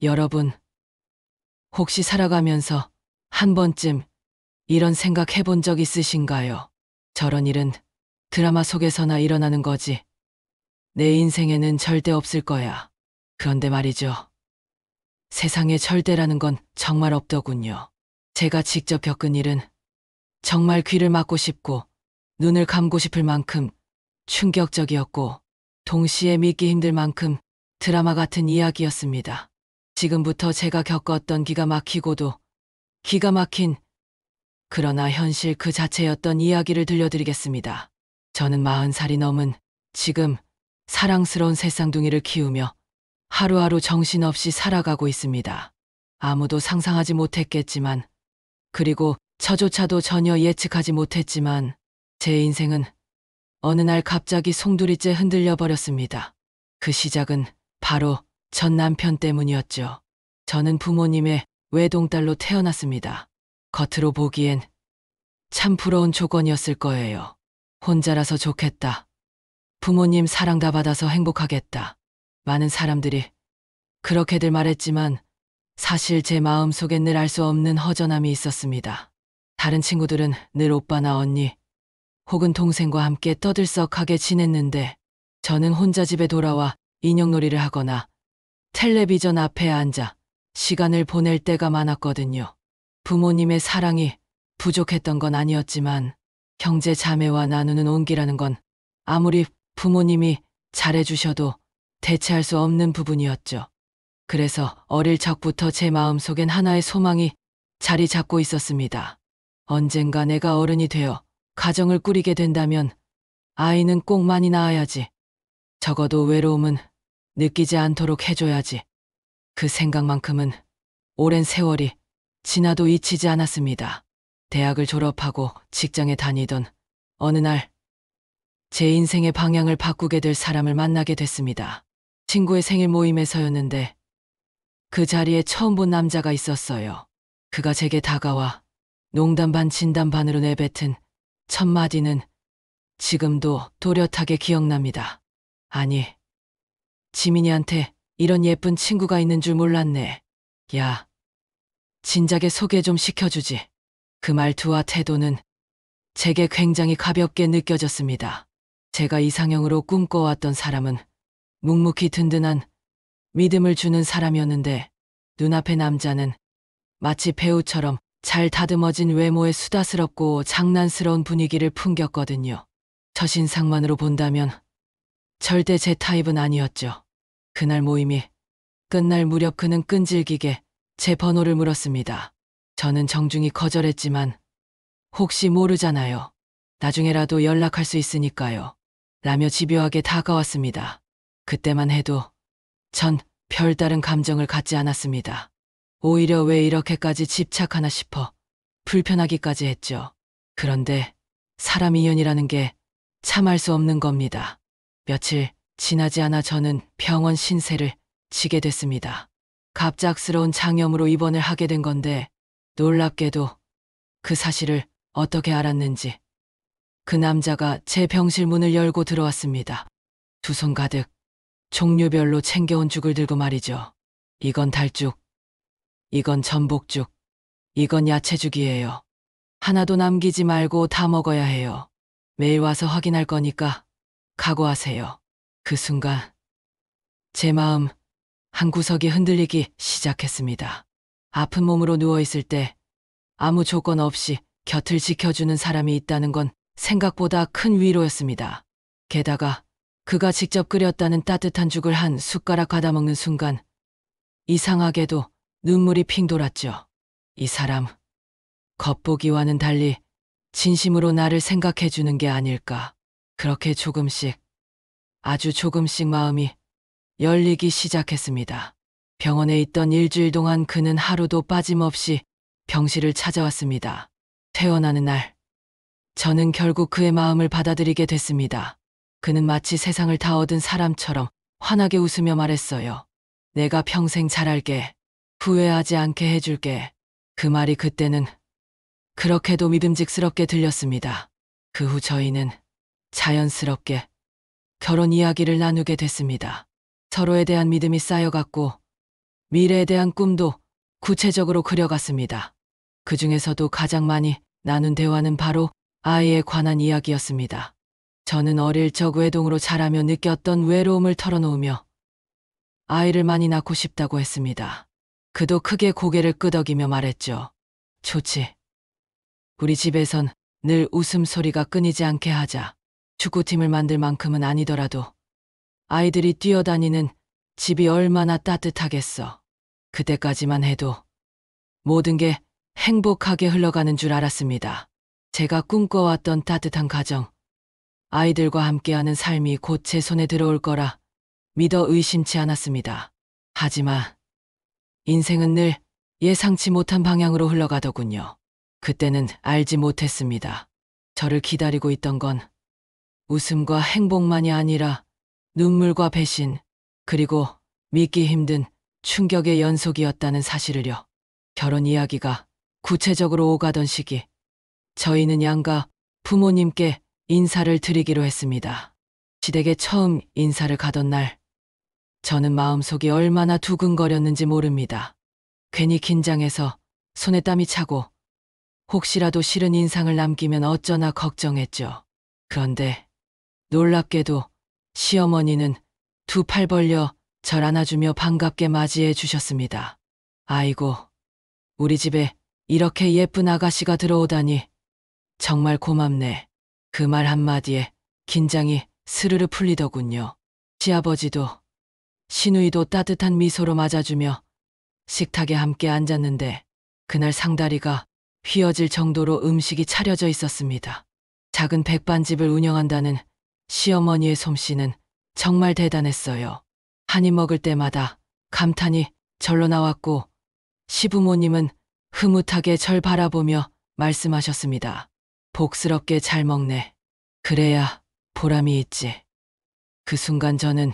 여러분, 혹시 살아가면서 한 번쯤 이런 생각 해본 적 있으신가요? 저런 일은 드라마 속에서나 일어나는 거지. 내 인생에는 절대 없을 거야. 그런데 말이죠. 세상에 절대라는 건 정말 없더군요. 제가 직접 겪은 일은 정말 귀를 막고 싶고 눈을 감고 싶을 만큼 충격적이었고 동시에 믿기 힘들 만큼 드라마 같은 이야기였습니다. 지금부터 제가 겪었던 기가 막히고도 기가 막힌 그러나 현실 그 자체였던 이야기를 들려드리겠습니다. 저는 40살이 넘은 지금 사랑스러운 새쌍둥이를 키우며 하루하루 정신없이 살아가고 있습니다. 아무도 상상하지 못했겠지만, 그리고 저조차도 전혀 예측하지 못했지만 제 인생은 어느 날 갑자기 송두리째 흔들려 버렸습니다. 그 시작은 바로 전 남편 때문이었죠. 저는 부모님의 외동딸로 태어났습니다. 겉으로 보기엔 참 부러운 조건이었을 거예요. 혼자라서 좋겠다. 부모님 사랑 다 받아서 행복하겠다. 많은 사람들이 그렇게들 말했지만 사실 제 마음속엔 늘 알 수 없는 허전함이 있었습니다. 다른 친구들은 늘 오빠나 언니 혹은 동생과 함께 떠들썩하게 지냈는데 저는 혼자 집에 돌아와 인형놀이를 하거나 텔레비전 앞에 앉아 시간을 보낼 때가 많았거든요. 부모님의 사랑이 부족했던 건 아니었지만 형제 자매와 나누는 온기라는 건 아무리 부모님이 잘해주셔도 대체할 수 없는 부분이었죠. 그래서 어릴 적부터 제 마음속엔 하나의 소망이 자리 잡고 있었습니다. 언젠가 내가 어른이 되어 가정을 꾸리게 된다면 아이는 꼭 많이 낳아야지. 적어도 외로움은 느끼지 않도록 해줘야지. 그 생각만큼은 오랜 세월이 지나도 잊히지 않았습니다. 대학을 졸업하고 직장에 다니던 어느 날 제 인생의 방향을 바꾸게 될 사람을 만나게 됐습니다. 친구의 생일 모임에서였는데 그 자리에 처음 본 남자가 있었어요. 그가 제게 다가와 농담 반 진담 반으로 내뱉은 첫 마디는 지금도 또렷하게 기억납니다. 아니, 지민이한테 이런 예쁜 친구가 있는 줄 몰랐네. 야, 진작에 소개 좀 시켜주지. 그 말투와 태도는 제게 굉장히 가볍게 느껴졌습니다. 제가 이상형으로 꿈꿔왔던 사람은 묵묵히 든든한 믿음을 주는 사람이었는데 눈앞의 남자는 마치 배우처럼 잘 다듬어진 외모에 수다스럽고 장난스러운 분위기를 풍겼거든요. 첫인상만으로 본다면 절대 제 타입은 아니었죠. 그날 모임이 끝날 무렵 그는 끈질기게 제 번호를 물었습니다. 저는 정중히 거절했지만 혹시 모르잖아요. 나중에라도 연락할 수 있으니까요. 라며 집요하게 다가왔습니다. 그때만 해도 전 별다른 감정을 갖지 않았습니다. 오히려 왜 이렇게까지 집착하나 싶어 불편하기까지 했죠. 그런데 사람 인연이라는 게 참을 수 없는 겁니다. 며칠 지나지 않아 저는 병원 신세를 지게 됐습니다. 갑작스러운 장염으로 입원을 하게 된 건데 놀랍게도 그 사실을 어떻게 알았는지 그 남자가 제 병실 문을 열고 들어왔습니다. 두 손 가득 종류별로 챙겨온 죽을 들고 말이죠. 이건 달죽, 이건 전복죽, 이건 야채죽이에요. 하나도 남기지 말고 다 먹어야 해요. 매일 와서 확인할 거니까 각오하세요. 그 순간 제 마음 한 구석이 흔들리기 시작했습니다. 아픈 몸으로 누워있을 때 아무 조건 없이 곁을 지켜주는 사람이 있다는 건 생각보다 큰 위로였습니다. 게다가 그가 직접 끓였다는 따뜻한 죽을 한 숟가락 받아먹는 순간 이상하게도 눈물이 핑 돌았죠. 이 사람, 겉보기와는 달리 진심으로 나를 생각해주는 게 아닐까. 그렇게 조금씩, 아주 조금씩 마음이 열리기 시작했습니다. 병원에 있던 일주일 동안 그는 하루도 빠짐없이 병실을 찾아왔습니다. 퇴원하는 날, 저는 결국 그의 마음을 받아들이게 됐습니다. 그는 마치 세상을 다 얻은 사람처럼 환하게 웃으며 말했어요. 내가 평생 잘할게. 후회하지 않게 해줄게. 그 말이 그때는 그렇게도 믿음직스럽게 들렸습니다. 그 후 저희는 자연스럽게 결혼 이야기를 나누게 됐습니다. 서로에 대한 믿음이 쌓여갔고 미래에 대한 꿈도 구체적으로 그려갔습니다. 그 중에서도 가장 많이 나눈 대화는 바로 아이에 관한 이야기였습니다. 저는 어릴 적 외동으로 자라며 느꼈던 외로움을 털어놓으며 아이를 많이 낳고 싶다고 했습니다. 그도 크게 고개를 끄덕이며 말했죠. 좋지. 우리 집에선 늘 웃음소리가 끊이지 않게 하자. 축구팀을 만들 만큼은 아니더라도 아이들이 뛰어다니는 집이 얼마나 따뜻하겠어. 그때까지만 해도 모든 게 행복하게 흘러가는 줄 알았습니다. 제가 꿈꿔왔던 따뜻한 가정, 아이들과 함께하는 삶이 곧 제 손에 들어올 거라 믿어 의심치 않았습니다. 하지만 인생은 늘 예상치 못한 방향으로 흘러가더군요. 그때는 알지 못했습니다. 저를 기다리고 있던 건 웃음과 행복만이 아니라 눈물과 배신, 그리고 믿기 힘든 충격의 연속이었다는 사실을요. 결혼 이야기가 구체적으로 오가던 시기, 저희는 양가 부모님께 인사를 드리기로 했습니다. 시댁에 처음 인사를 가던 날, 저는 마음속이 얼마나 두근거렸는지 모릅니다. 괜히 긴장해서 손에 땀이 차고 혹시라도 싫은 인상을 남기면 어쩌나 걱정했죠. 그런데 놀랍게도 시어머니는 두 팔 벌려 절 안아주며 반갑게 맞이해 주셨습니다. 아이고, 우리 집에 이렇게 예쁜 아가씨가 들어오다니 정말 고맙네. 그 말 한마디에 긴장이 스르르 풀리더군요. 시아버지도 시누이도 따뜻한 미소로 맞아주며 식탁에 함께 앉았는데 그날 상다리가 휘어질 정도로 음식이 차려져 있었습니다. 작은 백반집을 운영한다는 시어머니의 솜씨는 정말 대단했어요. 한 입 먹을 때마다 감탄이 절로 나왔고 시부모님은 흐뭇하게 절 바라보며 말씀하셨습니다. 복스럽게 잘 먹네. 그래야 보람이 있지. 그 순간 저는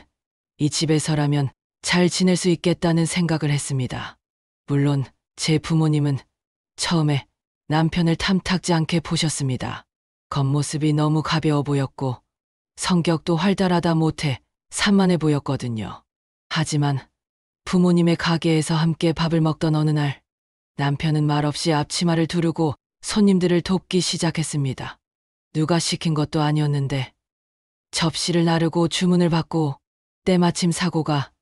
이 집에서라면 잘 지낼 수 있겠다는 생각을 했습니다. 물론 제 부모님은 처음에 남편을 탐탁지 않게 보셨습니다. 겉모습이 너무 가벼워 보였고 성격도 활달하다 못해 산만해 보였거든요. 하지만 부모님의 가게에서 함께 밥을 먹던 어느 날 남편은 말없이 앞치마를 두르고 손님들을 돕기 시작했습니다. 누가 시킨 것도 아니었는데 접시를 나르고 주문을 받고 때마침 사고가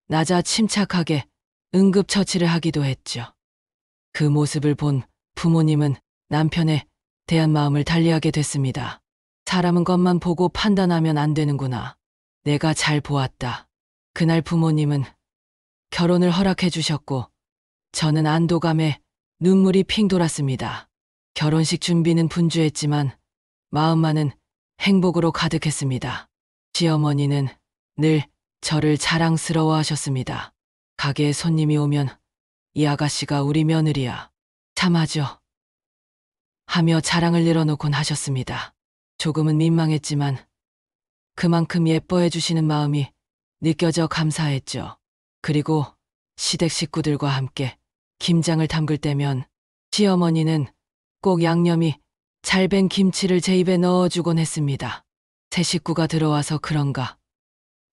낮아 침착하게 응급처치를 하기도 했죠. 그 모습을 본 부모님은 남편에 대한 마음을 달리하게 됐습니다. 사람은 것만 보고 판단하면 안 되는구나. 내가 잘 보았다. 그날 부모님은 결혼을 허락해 주셨고 저는 안도감에 눈물이 핑 돌았습니다. 결혼식 준비는 분주했지만 마음만은 행복으로 가득했습니다. 시어머니는 늘 저를 자랑스러워 하셨습니다. 가게에 손님이 오면 이 아가씨가 우리 며느리야. 참하죠. 하며 자랑을 늘어놓곤 하셨습니다. 조금은 민망했지만 그만큼 예뻐해 주시는 마음이 느껴져 감사했죠. 그리고 시댁 식구들과 함께 김장을 담글 때면 시어머니는 꼭 양념이 잘 밴 김치를 제 입에 넣어주곤 했습니다. 새 식구가 들어와서 그런가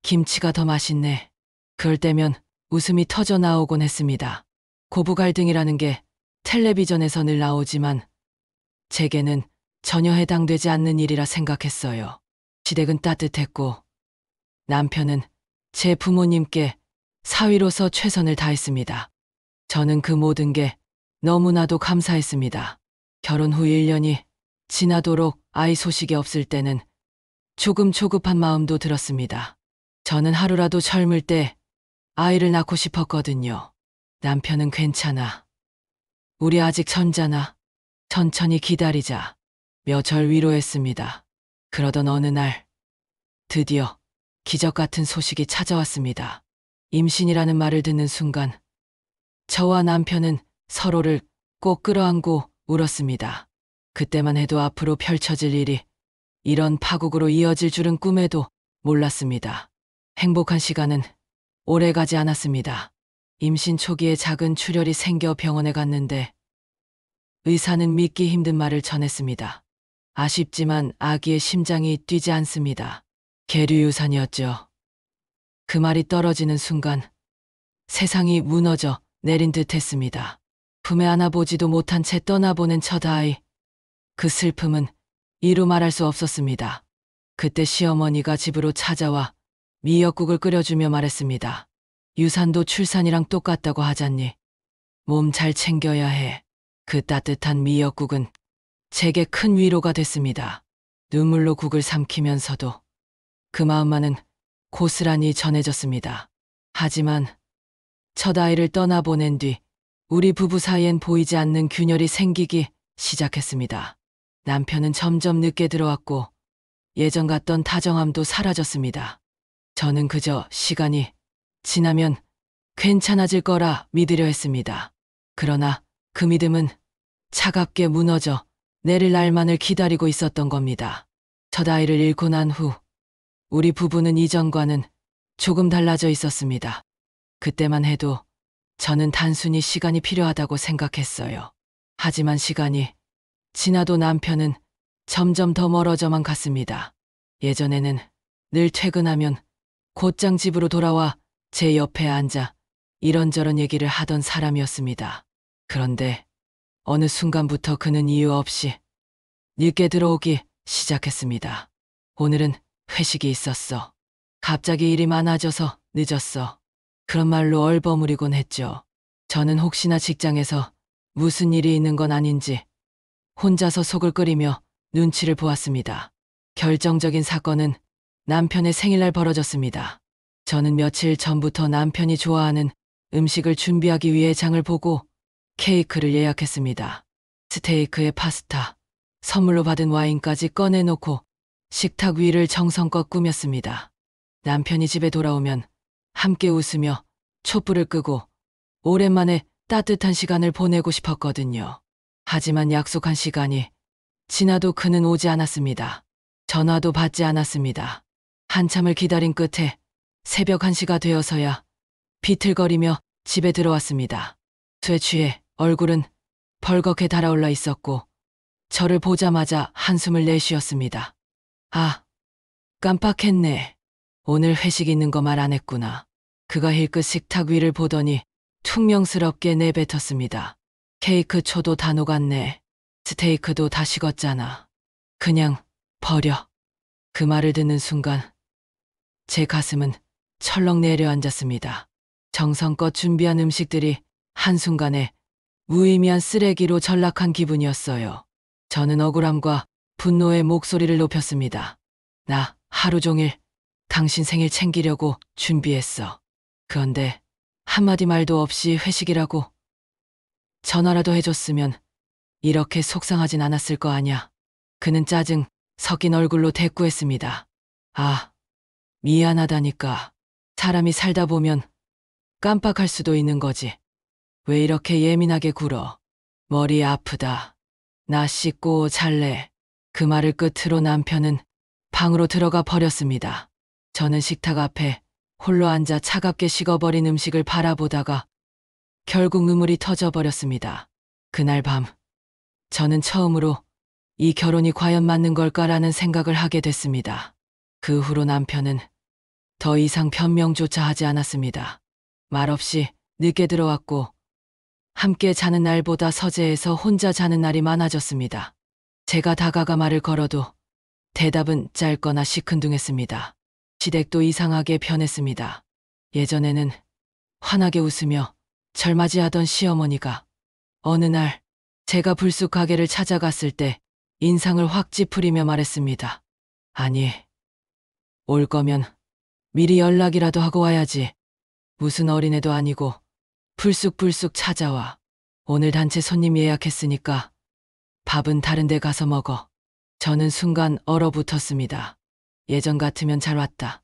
김치가 더 맛있네. 그럴 때면 웃음이 터져 나오곤 했습니다. 고부 갈등이라는 게 텔레비전에서 늘 나오지만 제게는 전혀 해당되지 않는 일이라 생각했어요. 시댁은 따뜻했고 남편은 제 부모님께 사위로서 최선을 다했습니다. 저는 그 모든 게 너무나도 감사했습니다. 결혼 후 1년이 지나도록 아이 소식이 없을 때는 조금 조급한 마음도 들었습니다. 저는 하루라도 젊을 때 아이를 낳고 싶었거든요. 남편은 괜찮아. 우리 아직 전자나 천천히 기다리자. 며 절 위로했습니다. 그러던 어느 날 드디어 기적 같은 소식이 찾아왔습니다. 임신이라는 말을 듣는 순간 저와 남편은 서로를 꼭 끌어안고 울었습니다. 그때만 해도 앞으로 펼쳐질 일이 이런 파국으로 이어질 줄은 꿈에도 몰랐습니다. 행복한 시간은 오래 가지 않았습니다. 임신 초기에 작은 출혈이 생겨 병원에 갔는데 의사는 믿기 힘든 말을 전했습니다. 아쉽지만 아기의 심장이 뛰지 않습니다. 계류 유산이었죠. 그 말이 떨어지는 순간 세상이 무너져 내린 듯 했습니다. 품에 안아보지도 못한 채 떠나보낸 첫 아이. 그 슬픔은 이루 말할 수 없었습니다. 그때 시어머니가 집으로 찾아와 미역국을 끓여주며 말했습니다. 유산도 출산이랑 똑같다고 하잖니. 몸 잘 챙겨야 해. 그 따뜻한 미역국은 제게 큰 위로가 됐습니다. 눈물로 국을 삼키면서도 그 마음만은 고스란히 전해졌습니다. 하지만 첫 아이를 떠나보낸 뒤 우리 부부 사이엔 보이지 않는 균열이 생기기 시작했습니다. 남편은 점점 늦게 들어왔고 예전 같던 다정함도 사라졌습니다. 저는 그저 시간이 지나면 괜찮아질 거라 믿으려 했습니다. 그러나 그 믿음은 차갑게 무너져 내릴 날만을 기다리고 있었던 겁니다. 첫 아이를 잃고 난 후 우리 부부는 이전과는 조금 달라져 있었습니다. 그때만 해도 저는 단순히 시간이 필요하다고 생각했어요. 하지만 시간이 지나도 남편은 점점 더 멀어져만 갔습니다. 예전에는 늘 퇴근하면 곧장 집으로 돌아와 제 옆에 앉아 이런저런 얘기를 하던 사람이었습니다. 그런데 어느 순간부터 그는 이유 없이 늦게 들어오기 시작했습니다. 오늘은 회식이 있었어. 갑자기 일이 많아져서 늦었어. 그런 말로 얼버무리곤 했죠. 저는 혹시나 직장에서 무슨 일이 있는 건 아닌지 혼자서 속을 끓이며 눈치를 보았습니다. 결정적인 사건은 남편의 생일날 벌어졌습니다. 저는 며칠 전부터 남편이 좋아하는 음식을 준비하기 위해 장을 보고 케이크를 예약했습니다. 스테이크에 파스타, 선물로 받은 와인까지 꺼내놓고 식탁 위를 정성껏 꾸몄습니다. 남편이 집에 돌아오면 함께 웃으며 촛불을 끄고 오랜만에 따뜻한 시간을 보내고 싶었거든요. 하지만 약속한 시간이 지나도 그는 오지 않았습니다. 전화도 받지 않았습니다. 한참을 기다린 끝에 새벽 1시가 되어서야 비틀거리며 집에 들어왔습니다. 쇠 취해 얼굴은 벌겋게 달아올라 있었고 저를 보자마자 한숨을 내쉬었습니다. 아, 깜빡했네. 오늘 회식 있는 거 말 안 했구나. 그가 힐끗 식탁 위를 보더니 퉁명스럽게 내뱉었습니다. 케이크 초도 다 녹았네. 스테이크도 다 식었잖아. 그냥 버려. 그 말을 듣는 순간 제 가슴은 철렁 내려앉았습니다. 정성껏 준비한 음식들이 한순간에 무의미한 쓰레기로 전락한 기분이었어요. 저는 억울함과 분노의 목소리를 높였습니다. 나 하루 종일 당신 생일 챙기려고 준비했어. 그런데 한마디 말도 없이 회식이라고 전화라도 해줬으면 이렇게 속상하진 않았을 거 아냐. 그는 짜증 섞인 얼굴로 대꾸했습니다. 아, 미안하다니까. 사람이 살다 보면 깜빡할 수도 있는 거지. 왜 이렇게 예민하게 굴어. 머리 아프다. 나 씻고 잘래. 그 말을 끝으로 남편은 방으로 들어가 버렸습니다. 저는 식탁 앞에 홀로 앉아 차갑게 식어버린 음식을 바라보다가 결국 눈물이 터져버렸습니다. 그날 밤 저는 처음으로 이 결혼이 과연 맞는 걸까라는 생각을 하게 됐습니다. 그 후로 남편은 더 이상 변명조차 하지 않았습니다. 말없이 늦게 들어왔고 함께 자는 날보다 서재에서 혼자 자는 날이 많아졌습니다. 제가 다가가 말을 걸어도 대답은 짧거나 시큰둥했습니다. 시댁도 이상하게 변했습니다. 예전에는 환하게 웃으며 절 맞이하던 시어머니가 어느 날 제가 불쑥 가게를 찾아갔을 때 인상을 확 찌푸리며 말했습니다. 아니, 올 거면 미리 연락이라도 하고 와야지. 무슨 어린애도 아니고 불쑥불쑥 찾아와. 오늘 단체 손님 예약했으니까 밥은 다른 데 가서 먹어. 저는 순간 얼어붙었습니다. 예전 같으면 잘 왔다.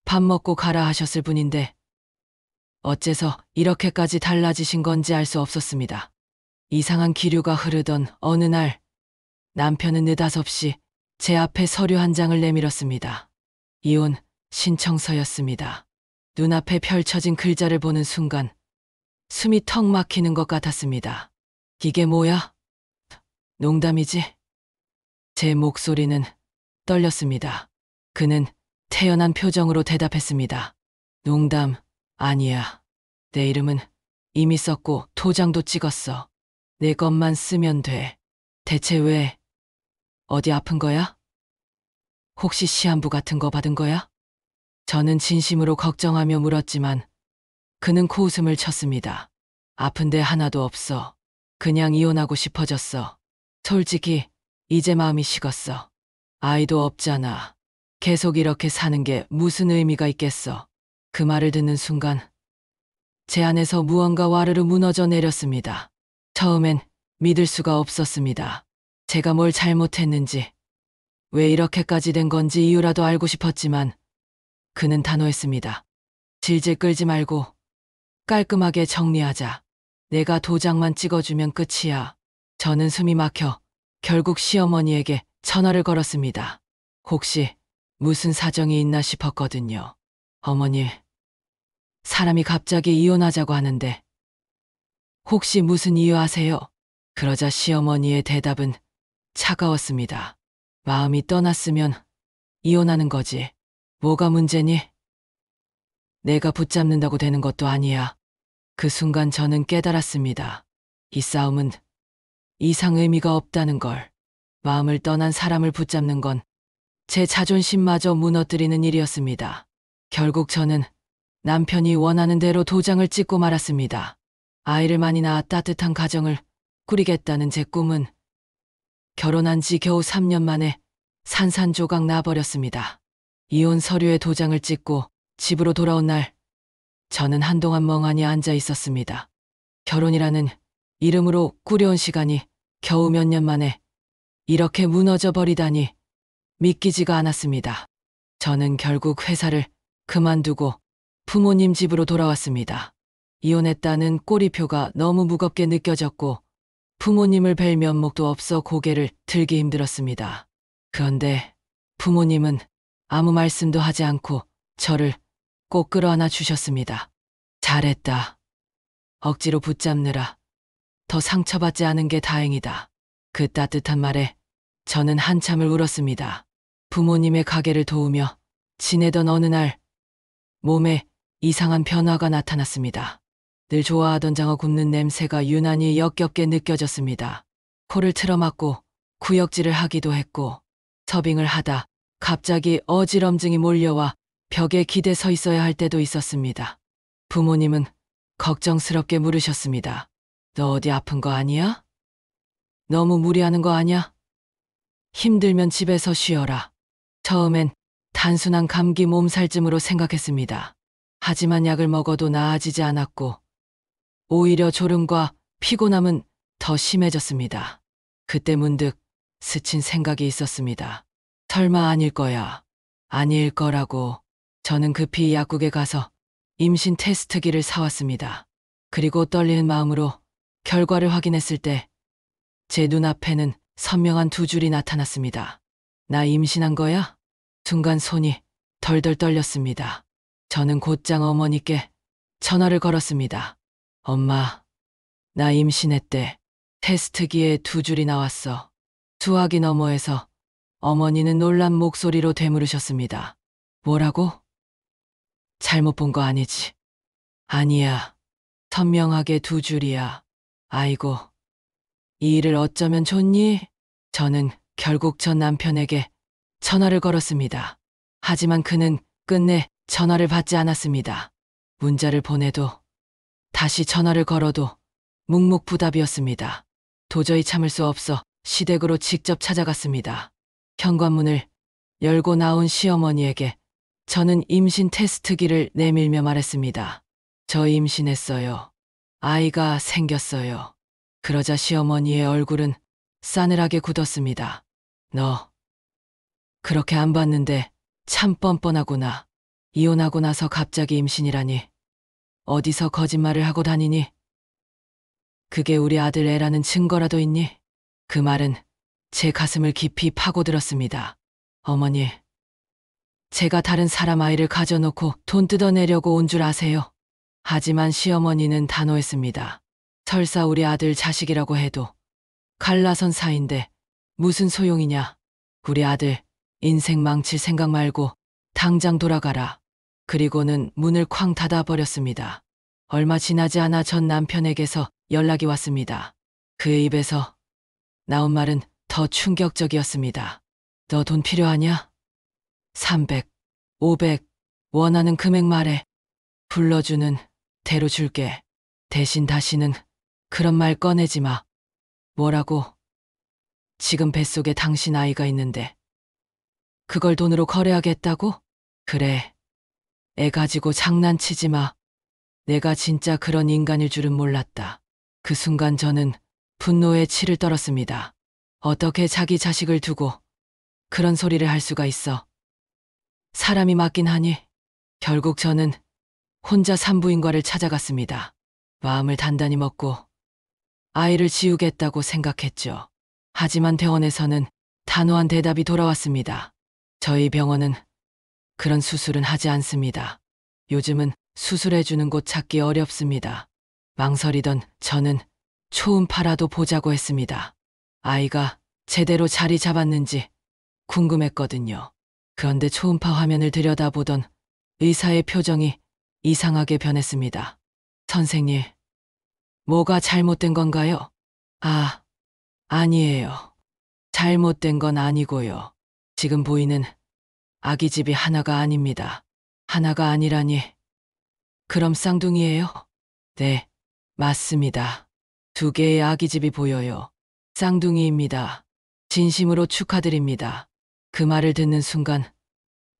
밥 먹고 가라 하셨을 분인데 어째서 이렇게까지 달라지신 건지 알 수 없었습니다. 이상한 기류가 흐르던 어느 날 남편은 느닷없이 제 앞에 서류 한 장을 내밀었습니다. 이혼 신청서였습니다. 눈앞에 펼쳐진 글자를 보는 순간 숨이 턱 막히는 것 같았습니다. 이게 뭐야? 농담이지? 제 목소리는 떨렸습니다. 그는 태연한 표정으로 대답했습니다. 농담 아니야. 내 이름은 이미 썼고 도장도 찍었어. 내 것만 쓰면 돼. 대체 왜? 어디 아픈 거야? 혹시 시한부 같은 거 받은 거야? 저는 진심으로 걱정하며 물었지만 그는 코웃음을 쳤습니다. 아픈 데 하나도 없어. 그냥 이혼하고 싶어졌어. 솔직히 이제 마음이 식었어. 아이도 없잖아. 계속 이렇게 사는 게 무슨 의미가 있겠어. 그 말을 듣는 순간 제 안에서 무언가 와르르 무너져 내렸습니다. 처음엔 믿을 수가 없었습니다. 제가 뭘 잘못했는지, 왜 이렇게까지 된 건지 이유라도 알고 싶었지만 그는 단호했습니다. 질질 끌지 말고 깔끔하게 정리하자. 내가 도장만 찍어주면 끝이야. 저는 숨이 막혀 결국 시어머니에게 전화를 걸었습니다. 혹시 무슨 사정이 있나 싶었거든요. 어머니, 사람이 갑자기 이혼하자고 하는데 혹시 무슨 이유 아세요? 그러자 시어머니의 대답은 차가웠습니다. 마음이 떠났으면 이혼하는 거지. 뭐가 문제니? 내가 붙잡는다고 되는 것도 아니야. 그 순간 저는 깨달았습니다. 이 싸움은 이상 의미가 없다는 걸. 마음을 떠난 사람을 붙잡는 건 제 자존심마저 무너뜨리는 일이었습니다. 결국 저는 남편이 원하는 대로 도장을 찍고 말았습니다. 아이를 많이 낳아 따뜻한 가정을 꾸리겠다는 제 꿈은 결혼한 지 겨우 3년 만에 산산조각 나버렸습니다. 이혼 서류에 도장을 찍고 집으로 돌아온 날, 저는 한동안 멍하니 앉아 있었습니다. 결혼이라는 이름으로 꾸려온 시간이 겨우 몇 년 만에 이렇게 무너져 버리다니 믿기지가 않았습니다. 저는 결국 회사를 그만두고 부모님 집으로 돌아왔습니다. 이혼했다는 꼬리표가 너무 무겁게 느껴졌고 부모님을 뵐 면목도 없어 고개를 들기 힘들었습니다. 그런데 부모님은 아무 말씀도 하지 않고 저를 꼭 끌어안아 주셨습니다. 잘했다. 억지로 붙잡느라 더 상처받지 않은 게 다행이다. 그 따뜻한 말에 저는 한참을 울었습니다. 부모님의 가게를 도우며 지내던 어느 날 몸에 이상한 변화가 나타났습니다. 늘 좋아하던 장어 굽는 냄새가 유난히 역겹게 느껴졌습니다. 코를 틀어막고 구역질을 하기도 했고 서빙을 하다 갑자기 어지럼증이 몰려와 벽에 기대 서 있어야 할 때도 있었습니다. 부모님은 걱정스럽게 물으셨습니다. 너 어디 아픈 거 아니야? 너무 무리하는 거 아냐? 힘들면 집에서 쉬어라. 처음엔 단순한 감기 몸살쯤으로 생각했습니다. 하지만 약을 먹어도 나아지지 않았고 오히려 졸음과 피곤함은 더 심해졌습니다. 그때 문득 스친 생각이 있었습니다. 설마 아닐 거야. 아닐 거라고. 저는 급히 약국에 가서 임신 테스트기를 사왔습니다. 그리고 떨리는 마음으로 결과를 확인했을 때 제 눈앞에는 선명한 두 줄이 나타났습니다. 나 임신한 거야? 순간 손이 덜덜 떨렸습니다. 저는 곧장 어머니께 전화를 걸었습니다. 엄마, 나 임신했대. 테스트기에 두 줄이 나왔어. 수화기 너머에서 어머니는 놀란 목소리로 되물으셨습니다. 뭐라고? 잘못 본 거 아니지? 아니야. 선명하게 두 줄이야. 아이고, 이 일을 어쩌면 좋니? 저는 결국 전 남편에게 전화를 걸었습니다. 하지만 그는 끝내 전화를 받지 않았습니다. 문자를 보내도 다시 전화를 걸어도 묵묵부답이었습니다. 도저히 참을 수 없어 시댁으로 직접 찾아갔습니다. 현관문을 열고 나온 시어머니에게 저는 임신 테스트기를 내밀며 말했습니다. 저 임신했어요. 아이가 생겼어요. 그러자 시어머니의 얼굴은 싸늘하게 굳었습니다. 너 그렇게 안 봤는데 참 뻔뻔하구나. 이혼하고 나서 갑자기 임신이라니. 어디서 거짓말을 하고 다니니? 그게 우리 아들 애라는 증거라도 있니? 그 말은 제 가슴을 깊이 파고들었습니다. 어머니, 제가 다른 사람 아이를 가져놓고 돈 뜯어내려고 온 줄 아세요? 하지만 시어머니는 단호했습니다. 설사 우리 아들 자식이라고 해도 갈라선 사이인데 무슨 소용이냐. 우리 아들 인생 망칠 생각 말고 당장 돌아가라. 그리고는 문을 쾅 닫아버렸습니다. 얼마 지나지 않아 전 남편에게서 연락이 왔습니다. 그의 입에서 나온 말은 더 충격적이었습니다. 너 돈 필요하냐? 300, 500, 원하는 금액 말해. 불러주는 대로 줄게. 대신 다시는 그런 말 꺼내지 마. 뭐라고? 지금 뱃속에 당신 아이가 있는데 그걸 돈으로 거래하겠다고? 그래. 애 가지고 장난치지 마. 내가 진짜 그런 인간일 줄은 몰랐다. 그 순간 저는 분노에 치를 떨었습니다. 어떻게 자기 자식을 두고 그런 소리를 할 수가 있어. 사람이 맞긴 하니 결국 저는 혼자 산부인과를 찾아갔습니다. 마음을 단단히 먹고 아이를 지우겠다고 생각했죠. 하지만 병원에서는 단호한 대답이 돌아왔습니다. 저희 병원은 그런 수술은 하지 않습니다. 요즘은 수술해주는 곳 찾기 어렵습니다. 망설이던 저는 초음파라도 보자고 했습니다. 아이가 제대로 자리 잡았는지 궁금했거든요. 그런데 초음파 화면을 들여다보던 의사의 표정이 이상하게 변했습니다. 선생님, 뭐가 잘못된 건가요? 아니에요. 잘못된 건 아니고요. 지금 보이는 아기집이 하나가 아닙니다. 하나가 아니라니. 그럼 쌍둥이예요? 네, 맞습니다. 2개의 아기집이 보여요. 쌍둥이입니다. 진심으로 축하드립니다. 그 말을 듣는 순간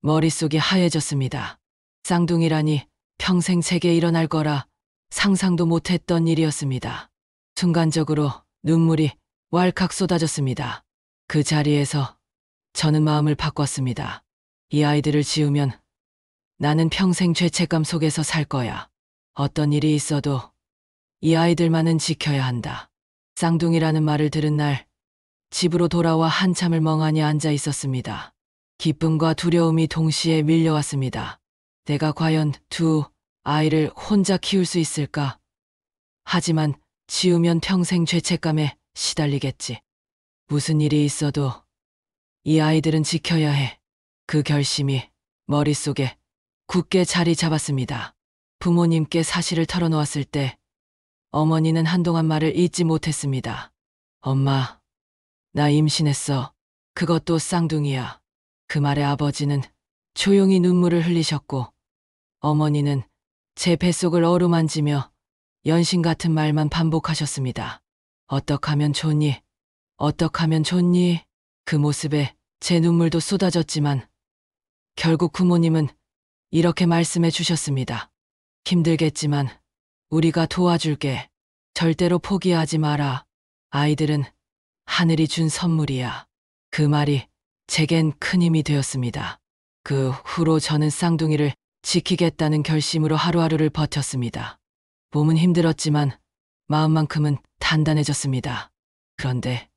머릿속이 하얘졌습니다. 쌍둥이라니 평생 제게 일어날 거라 상상도 못했던 일이었습니다. 순간적으로 눈물이 왈칵 쏟아졌습니다. 그 자리에서 저는 마음을 바꿨습니다. 이 아이들을 지우면 나는 평생 죄책감 속에서 살 거야. 어떤 일이 있어도 이 아이들만은 지켜야 한다. 쌍둥이라는 말을 들은 날 집으로 돌아와 한참을 멍하니 앉아 있었습니다. 기쁨과 두려움이 동시에 밀려왔습니다. 내가 과연 2아이를 혼자 키울 수 있을까? 하지만 지우면 평생 죄책감에 시달리겠지. 무슨 일이 있어도 이 아이들은 지켜야 해. 그 결심이 머릿속에 굳게 자리 잡았습니다. 부모님께 사실을 털어놓았을 때 어머니는 한동안 말을 잇지 못했습니다. 엄마, 나 임신했어. 그것도 쌍둥이야. 그 말에 아버지는 조용히 눈물을 흘리셨고 어머니는 제 뱃속을 어루만지며 연신 같은 말만 반복하셨습니다. 어떡하면 좋니? 어떡하면 좋니? 그 모습에 제 눈물도 쏟아졌지만 결국 부모님은 이렇게 말씀해 주셨습니다. 힘들겠지만 우리가 도와줄게. 절대로 포기하지 마라. 아이들은 하늘이 준 선물이야. 그 말이 제겐 큰 힘이 되었습니다. 그 후로 저는 쌍둥이를 지키겠다는 결심으로 하루하루를 버텼습니다. 몸은 힘들었지만 마음만큼은 단단해졌습니다. 그런데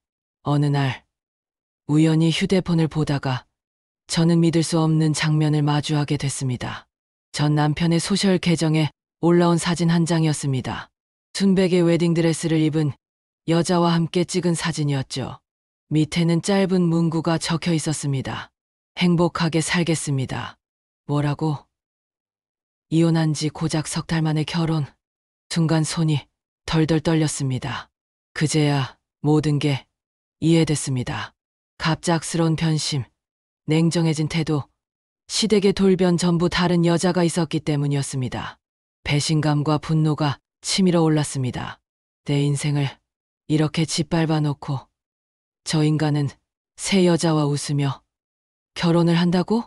어느 날 우연히 휴대폰을 보다가 저는 믿을 수 없는 장면을 마주하게 됐습니다. 전 남편의 소셜 계정에 올라온 사진 한 장이었습니다. 순백의 웨딩드레스를 입은 여자와 함께 찍은 사진이었죠. 밑에는 짧은 문구가 적혀 있었습니다. 행복하게 살겠습니다. 뭐라고? 이혼한 지 고작 3달 만에 결혼. 순간 손이 덜덜 떨렸습니다. 그제야 모든 게 이해됐습니다. 갑작스러운 변심, 냉정해진 태도, 시댁의 돌변 전부 다른 여자가 있었기 때문이었습니다. 배신감과 분노가 치밀어 올랐습니다. 내 인생을 이렇게 짓밟아 놓고 저 인간은 새 여자와 웃으며 결혼을 한다고?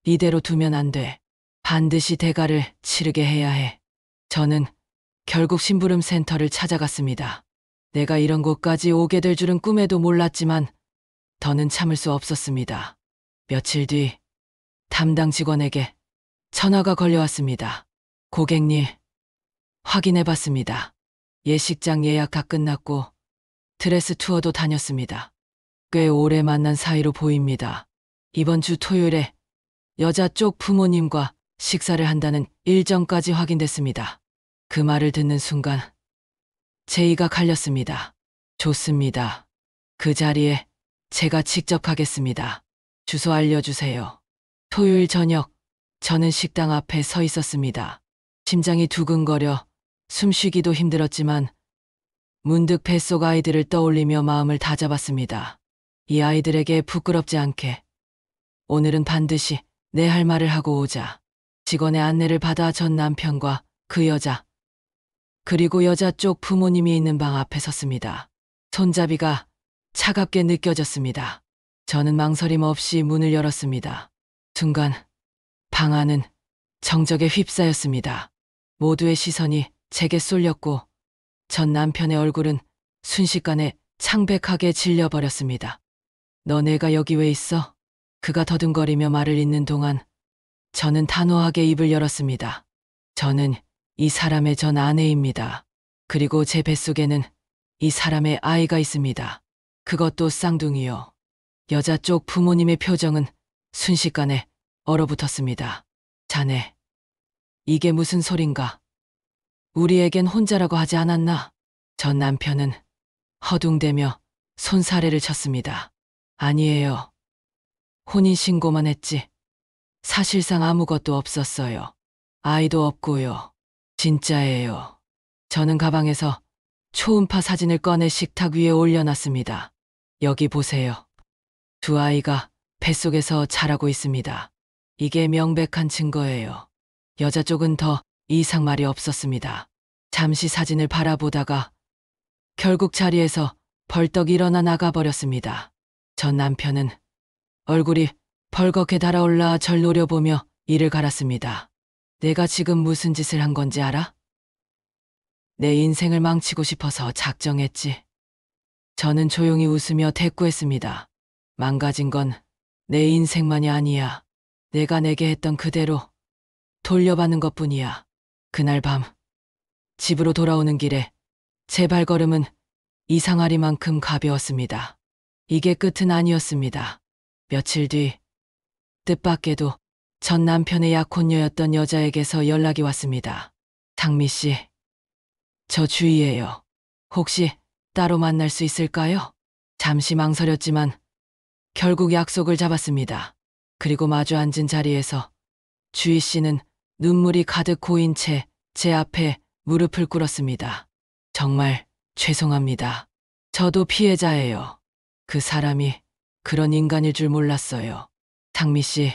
이대로 두면 안 돼. 반드시 대가를 치르게 해야 해. 저는 결국 심부름 센터를 찾아갔습니다. 내가 이런 곳까지 오게 될 줄은 꿈에도 몰랐지만 더는 참을 수 없었습니다. 며칠 뒤 담당 직원에게 전화가 걸려왔습니다. 고객님, 확인해봤습니다. 예식장 예약 다 끝났고 드레스 투어도 다녔습니다. 꽤 오래 만난 사이로 보입니다. 이번 주 토요일에 여자 쪽 부모님과 식사를 한다는 일정까지 확인됐습니다. 그 말을 듣는 순간 제의가 갈렸습니다. 좋습니다. 그 자리에 제가 직접 가겠습니다. 주소 알려주세요. 토요일 저녁 저는 식당 앞에 서 있었습니다. 심장이 두근거려 숨쉬기도 힘들었지만 문득 뱃속 아이들을 떠올리며 마음을 다잡았습니다. 이 아이들에게 부끄럽지 않게 오늘은 반드시 내 할 말을 하고 오자. 직원의 안내를 받아 전 남편과 그 여자, 그리고 여자 쪽 부모님이 있는 방 앞에 섰습니다. 손잡이가 차갑게 느껴졌습니다. 저는 망설임 없이 문을 열었습니다. 순간 방 안은 정적에 휩싸였습니다. 모두의 시선이 제게 쏠렸고 전 남편의 얼굴은 순식간에 창백하게 질려버렸습니다. 너 내가 여기 왜 있어? 그가 더듬거리며 말을 잇는 동안 저는 단호하게 입을 열었습니다. 저는 이 사람의 전 아내입니다. 그리고 제 뱃속에는 이 사람의 아이가 있습니다. 그것도 쌍둥이요. 여자 쪽 부모님의 표정은 순식간에 얼어붙었습니다. 자네, 이게 무슨 소린가? 우리에겐 혼자라고 하지 않았나? 전 남편은 허둥대며 손사래를 쳤습니다. 아니에요. 혼인신고만 했지. 사실상 아무것도 없었어요. 아이도 없고요. 진짜예요. 저는 가방에서 초음파 사진을 꺼내 식탁 위에 올려놨습니다. 여기 보세요. 두 아이가 뱃속에서 자라고 있습니다. 이게 명백한 증거예요. 여자 쪽은 더 이상 말이 없었습니다. 잠시 사진을 바라보다가 결국 자리에서 벌떡 일어나 나가버렸습니다. 전 남편은 얼굴이 벌겋게 달아올라 절 노려보며 이를 갈았습니다. 내가 지금 무슨 짓을 한 건지 알아? 내 인생을 망치고 싶어서 작정했지. 저는 조용히 웃으며 대꾸했습니다. 망가진 건 내 인생만이 아니야. 내가 내게 했던 그대로 돌려받는 것뿐이야. 그날 밤 집으로 돌아오는 길에 제 발걸음은 이상하리만큼 가벼웠습니다. 이게 끝은 아니었습니다. 며칠 뒤 뜻밖에도 전 남편의 약혼녀였던 여자에게서 연락이 왔습니다. 상미 씨, 저 주희예요. 혹시 따로 만날 수 있을까요? 잠시 망설였지만 결국 약속을 잡았습니다. 그리고 마주 앉은 자리에서 주희 씨는 눈물이 가득 고인 채 제 앞에 무릎을 꿇었습니다. 정말 죄송합니다. 저도 피해자예요. 그 사람이 그런 인간일 줄 몰랐어요. 상미 씨,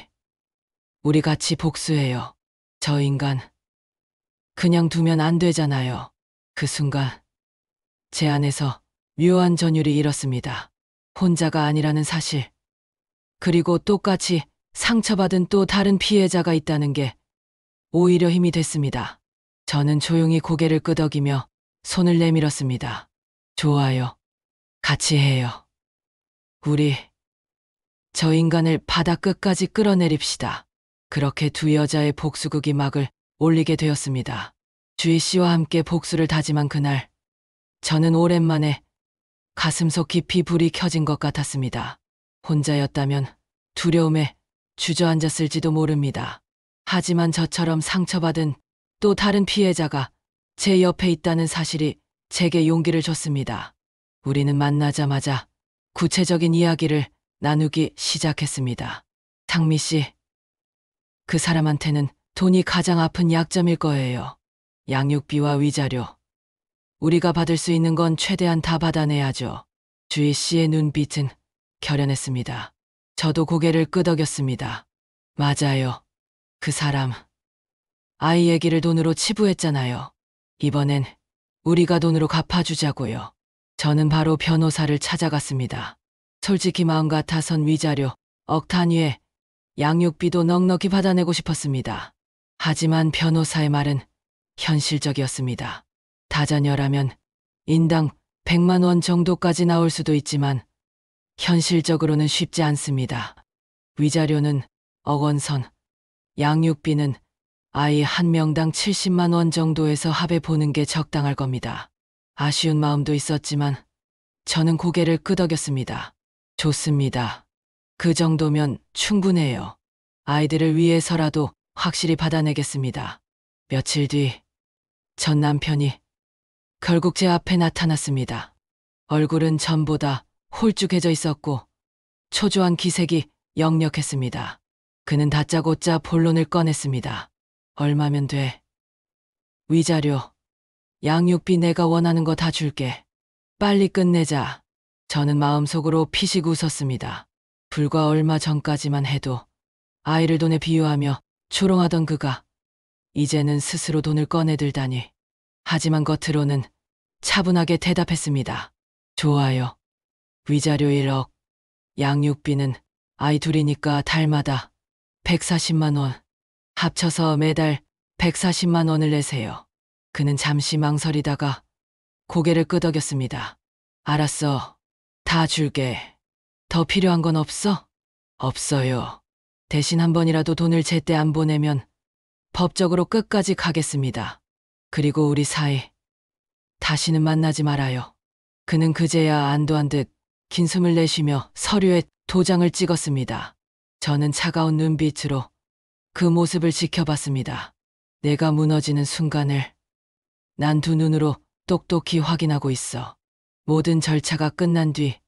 우리 같이 복수해요. 저 인간 그냥 두면 안 되잖아요. 그 순간 제 안에서 묘한 전율이 일었습니다. 혼자가 아니라는 사실, 그리고 똑같이 상처받은 또 다른 피해자가 있다는 게 오히려 힘이 됐습니다. 저는 조용히 고개를 끄덕이며 손을 내밀었습니다. 좋아요. 같이 해요. 우리 저 인간을 바다 끝까지 끌어내립시다. 그렇게 두 여자의 복수극이 막을 올리게 되었습니다. 주희 씨와 함께 복수를 다짐한 그날, 저는 오랜만에 가슴속 깊이 불이 켜진 것 같았습니다. 혼자였다면 두려움에 주저앉았을지도 모릅니다. 하지만 저처럼 상처받은 또 다른 피해자가 제 옆에 있다는 사실이 제게 용기를 줬습니다. 우리는 만나자마자 구체적인 이야기를 나누기 시작했습니다. 상미 씨, 그 사람한테는 돈이 가장 아픈 약점일 거예요. 양육비와 위자료. 우리가 받을 수 있는 건 최대한 다 받아내야죠. 주희 씨의 눈빛은 결연했습니다. 저도 고개를 끄덕였습니다. 맞아요. 그 사람. 아이 얘기를 돈으로 치부했잖아요. 이번엔 우리가 돈으로 갚아주자고요. 저는 바로 변호사를 찾아갔습니다. 솔직히 마음 같아선 위자료 억 단위에 양육비도 넉넉히 받아내고 싶었습니다. 하지만 변호사의 말은 현실적이었습니다. 다자녀라면 인당 100만 원 정도까지 나올 수도 있지만 현실적으로는 쉽지 않습니다. 위자료는 억 원 선, 양육비는 아이 한 명당 70만 원 정도에서 합해 보는 게 적당할 겁니다. 아쉬운 마음도 있었지만 저는 고개를 끄덕였습니다. 좋습니다. 그 정도면 충분해요. 아이들을 위해서라도 확실히 받아내겠습니다. 며칠 뒤 전 남편이 결국 제 앞에 나타났습니다. 얼굴은 전보다 홀쭉해져 있었고 초조한 기색이 역력했습니다. 그는 다짜고짜 본론을 꺼냈습니다. 얼마면 돼? 위자료, 양육비 내가 원하는 거 다 줄게. 빨리 끝내자. 저는 마음속으로 피식 웃었습니다. 불과 얼마 전까지만 해도 아이를 돈에 비유하며 조롱하던 그가 이제는 스스로 돈을 꺼내들다니. 하지만 겉으로는 차분하게 대답했습니다. 좋아요. 위자료 1억, 양육비는 아이 둘이니까 달마다 140만 원. 합쳐서 매달 140만 원을 내세요. 그는 잠시 망설이다가 고개를 끄덕였습니다. 알았어. 다 줄게. 더 필요한 건 없어? 없어요. 대신 한 번이라도 돈을 제때 안 보내면 법적으로 끝까지 가겠습니다. 그리고 우리 사이 다시는 만나지 말아요. 그는 그제야 안도한 듯 긴 숨을 내쉬며 서류에 도장을 찍었습니다. 저는 차가운 눈빛으로 그 모습을 지켜봤습니다. 내가 무너지는 순간을 난 두 눈으로 똑똑히 확인하고 있어. 모든 절차가 끝난 뒤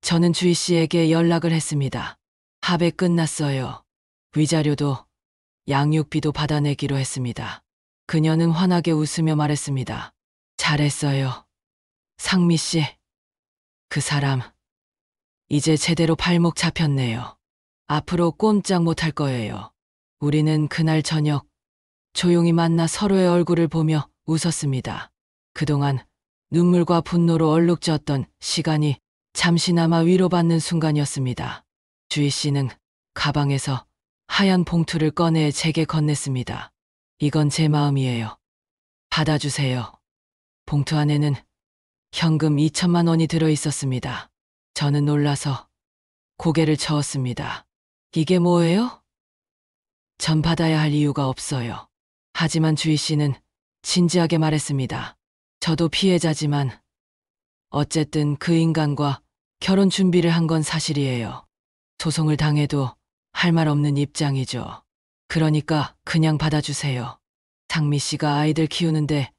저는 주희 씨에게 연락을 했습니다. 합의 끝났어요. 위자료도 양육비도 받아내기로 했습니다. 그녀는 환하게 웃으며 말했습니다. 잘했어요. 상미 씨. 그 사람 이제 제대로 발목 잡혔네요. 앞으로 꼼짝 못할 거예요. 우리는 그날 저녁 조용히 만나 서로의 얼굴을 보며 웃었습니다. 그동안 눈물과 분노로 얼룩졌던 시간이 잠시나마 위로받는 순간이었습니다. 주희 씨는 가방에서 하얀 봉투를 꺼내 제게 건넸습니다. 이건 제 마음이에요. 받아주세요. 봉투 안에는 현금 2천만 원이 들어 있었습니다. 저는 놀라서 고개를 저었습니다. 이게 뭐예요? 전 받아야 할 이유가 없어요. 하지만 주희 씨는 진지하게 말했습니다. 저도 피해자지만 어쨌든 그 인간과 결혼 준비를 한 건 사실이에요. 소송을 당해도 할 말 없는 입장이죠. 그러니까 그냥 받아주세요. 상미 씨가 아이들 키우는데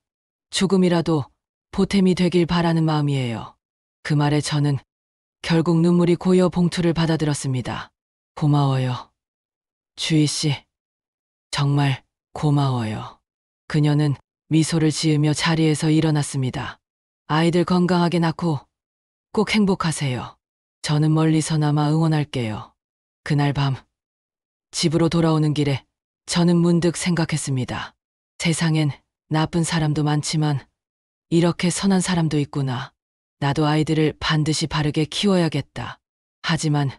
조금이라도 보탬이 되길 바라는 마음이에요. 그 말에 저는 결국 눈물이 고여 봉투를 받아들었습니다. 고마워요. 주희 씨, 정말 고마워요. 그녀는 미소를 지으며 자리에서 일어났습니다. 아이들 건강하게 낳고 꼭 행복하세요. 저는 멀리서나마 응원할게요. 그날 밤 집으로 돌아오는 길에 저는 문득 생각했습니다. 세상엔 나쁜 사람도 많지만 이렇게 선한 사람도 있구나. 나도 아이들을 반드시 바르게 키워야겠다. 하지만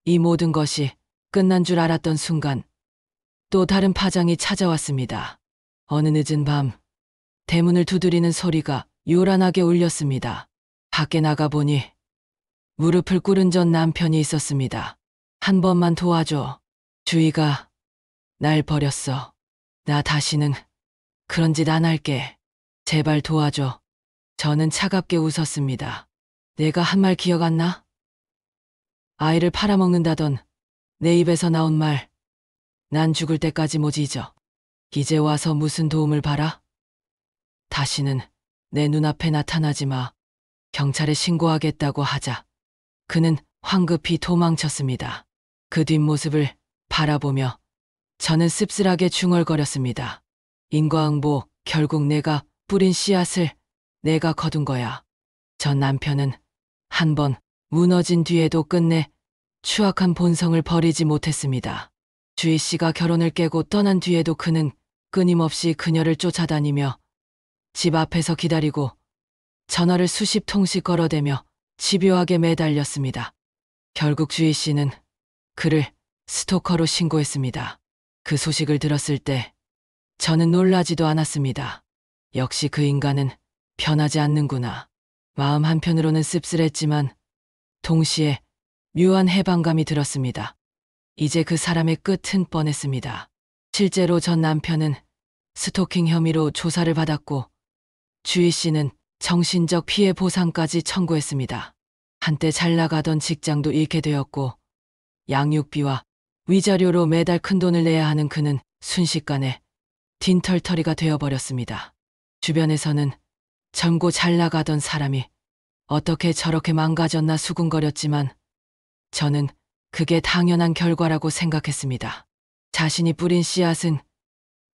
이 모든 것이 끝난 줄 알았던 순간 또 다른 파장이 찾아왔습니다. 어느 늦은 밤 대문을 두드리는 소리가 요란하게 울렸습니다. 밖에 나가보니 무릎을 꿇은 전 남편이 있었습니다. 한 번만 도와줘. 주희가 날 버렸어. 나 다시는 그런 짓 안 할게. 제발 도와줘. 저는 차갑게 웃었습니다. 내가 한 말 기억 안 나? 아이를 팔아먹는다던 내 입에서 나온 말. 난 죽을 때까지 못 잊어. 이제 와서 무슨 도움을 바라? 다시는 내 눈앞에 나타나지 마. 경찰에 신고하겠다고 하자. 그는 황급히 도망쳤습니다. 그 뒷모습을 바라보며 저는 씁쓸하게 중얼거렸습니다. 인과응보, 결국 내가 뿌린 씨앗을 내가 거둔 거야. 전 남편은 한 번 무너진 뒤에도 끝내 추악한 본성을 버리지 못했습니다. 주희 씨가 결혼을 깨고 떠난 뒤에도 그는 끊임없이 그녀를 쫓아다니며 집 앞에서 기다리고 전화를 수십 통씩 걸어대며 집요하게 매달렸습니다. 결국 주희 씨는 그를 스토커로 신고했습니다. 그 소식을 들었을 때 저는 놀라지도 않았습니다. 역시 그 인간은 변하지 않는구나. 마음 한편으로는 씁쓸했지만 동시에 묘한 해방감이 들었습니다. 이제 그 사람의 끝은 뻔했습니다. 실제로 전 남편은 스토킹 혐의로 조사를 받았고 주희 씨는 정신적 피해 보상까지 청구했습니다. 한때 잘 나가던 직장도 잃게 되었고 양육비와 위자료로 매달 큰돈을 내야 하는 그는 순식간에 딘털터리가 되어버렸습니다. 주변에서는 젊고 잘 나가던 사람이 어떻게 저렇게 망가졌나 수군거렸지만 저는 그게 당연한 결과라고 생각했습니다. 자신이 뿌린 씨앗은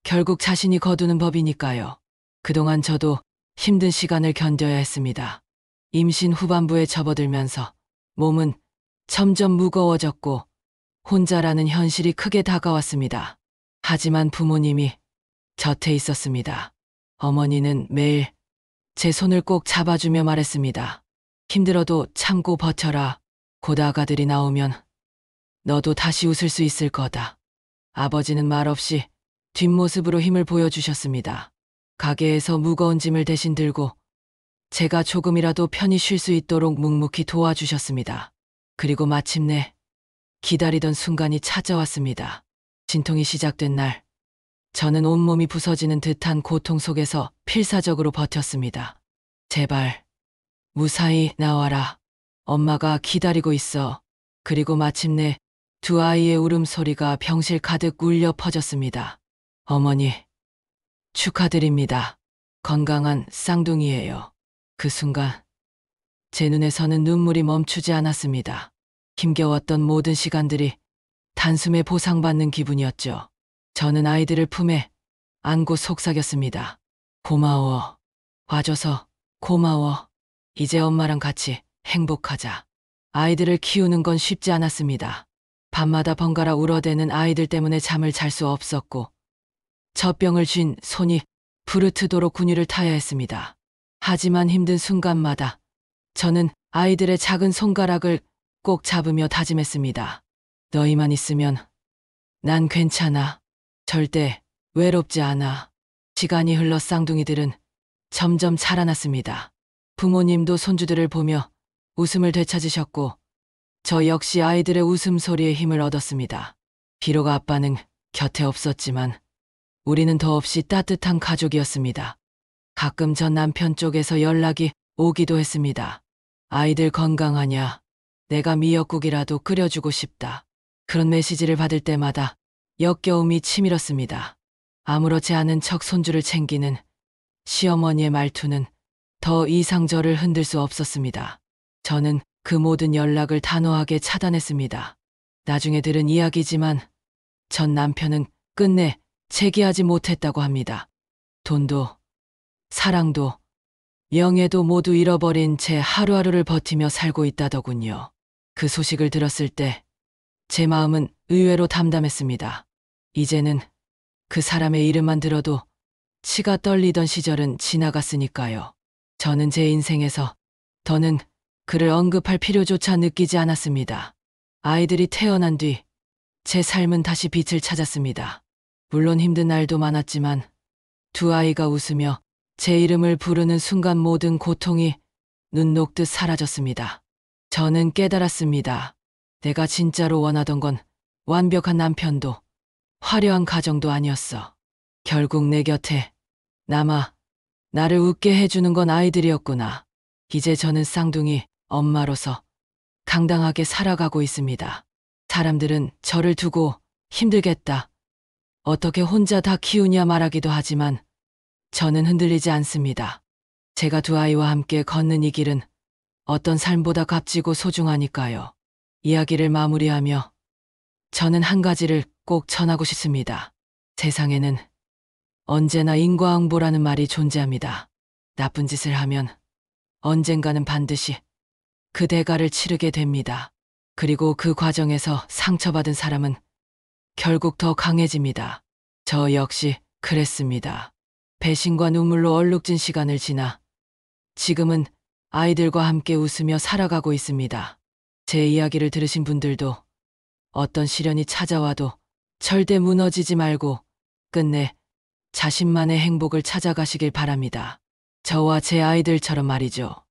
결국 자신이 거두는 법이니까요. 그동안 저도 힘든 시간을 견뎌야 했습니다. 임신 후반부에 접어들면서 몸은 점점 무거워졌고 혼자라는 현실이 크게 다가왔습니다. 하지만 부모님이 곁에 있었습니다. 어머니는 매일 제 손을 꼭 잡아주며 말했습니다. 힘들어도 참고 버텨라. 곧 아가들이 나오면 너도 다시 웃을 수 있을 거다. 아버지는 말없이 뒷모습으로 힘을 보여주셨습니다. 가게에서 무거운 짐을 대신 들고 제가 조금이라도 편히 쉴 수 있도록 묵묵히 도와주셨습니다. 그리고 마침내 기다리던 순간이 찾아왔습니다. 진통이 시작된 날, 저는 온몸이 부서지는 듯한 고통 속에서 필사적으로 버텼습니다. 제발, 무사히 나와라. 엄마가 기다리고 있어. 그리고 마침내 두 아이의 울음소리가 병실 가득 울려 퍼졌습니다. 어머니, 축하드립니다. 건강한 쌍둥이예요. 그 순간, 제 눈에서는 눈물이 멈추지 않았습니다. 힘겨웠던 모든 시간들이 단숨에 보상받는 기분이었죠. 저는 아이들을 품에 안고 속삭였습니다. 고마워. 와줘서 고마워. 이제 엄마랑 같이 행복하자. 아이들을 키우는 건 쉽지 않았습니다. 밤마다 번갈아 울어대는 아이들 때문에 잠을 잘 수 없었고 젖병을 쥔 손이 부르트도록 군유를 타야 했습니다. 하지만 힘든 순간마다 저는 아이들의 작은 손가락을 꼭 잡으며 다짐했습니다. 너희만 있으면 난 괜찮아. 절대 외롭지 않아. 시간이 흘러 쌍둥이들은 점점 자라났습니다. 부모님도 손주들을 보며 웃음을 되찾으셨고 저 역시 아이들의 웃음소리에 힘을 얻었습니다. 비록 아빠는 곁에 없었지만 우리는 더없이 따뜻한 가족이었습니다. 가끔 전 남편 쪽에서 연락이 오기도 했습니다. 아이들 건강하냐? 내가 미역국이라도 끓여주고 싶다. 그런 메시지를 받을 때마다 역겨움이 치밀었습니다. 아무렇지 않은 척 손주를 챙기는 시어머니의 말투는 더 이상 저를 흔들 수 없었습니다. 저는 그 모든 연락을 단호하게 차단했습니다. 나중에 들은 이야기지만 전 남편은 끝내 재기하지 못했다고 합니다. 돈도, 사랑도, 명예도 모두 잃어버린 채 하루하루를 버티며 살고 있다더군요. 그 소식을 들었을 때 제 마음은 의외로 담담했습니다. 이제는 그 사람의 이름만 들어도 치가 떨리던 시절은 지나갔으니까요. 저는 제 인생에서 더는 그를 언급할 필요조차 느끼지 않았습니다. 아이들이 태어난 뒤 제 삶은 다시 빛을 찾았습니다. 물론 힘든 날도 많았지만 두 아이가 웃으며 제 이름을 부르는 순간 모든 고통이 눈 녹듯 사라졌습니다. 저는 깨달았습니다. 내가 진짜로 원하던 건 완벽한 남편도 화려한 가정도 아니었어. 결국 내 곁에 남아 나를 웃게 해주는 건 아이들이었구나. 이제 저는 쌍둥이 엄마로서 당당하게 살아가고 있습니다. 사람들은 저를 두고 힘들겠다. 어떻게 혼자 다 키우냐 말하기도 하지만 저는 흔들리지 않습니다. 제가 두 아이와 함께 걷는 이 길은 어떤 삶보다 값지고 소중하니까요. 이야기를 마무리하며 저는 한 가지를 꼭 전하고 싶습니다. 세상에는 언제나 인과응보라는 말이 존재합니다. 나쁜 짓을 하면 언젠가는 반드시 그 대가를 치르게 됩니다. 그리고 그 과정에서 상처받은 사람은 결국 더 강해집니다. 저 역시 그랬습니다. 배신과 눈물로 얼룩진 시간을 지나 지금은 아이들과 함께 웃으며 살아가고 있습니다. 제 이야기를 들으신 분들도 어떤 시련이 찾아와도 절대 무너지지 말고 끝내 자신만의 행복을 찾아가시길 바랍니다. 저와 제 아이들처럼 말이죠.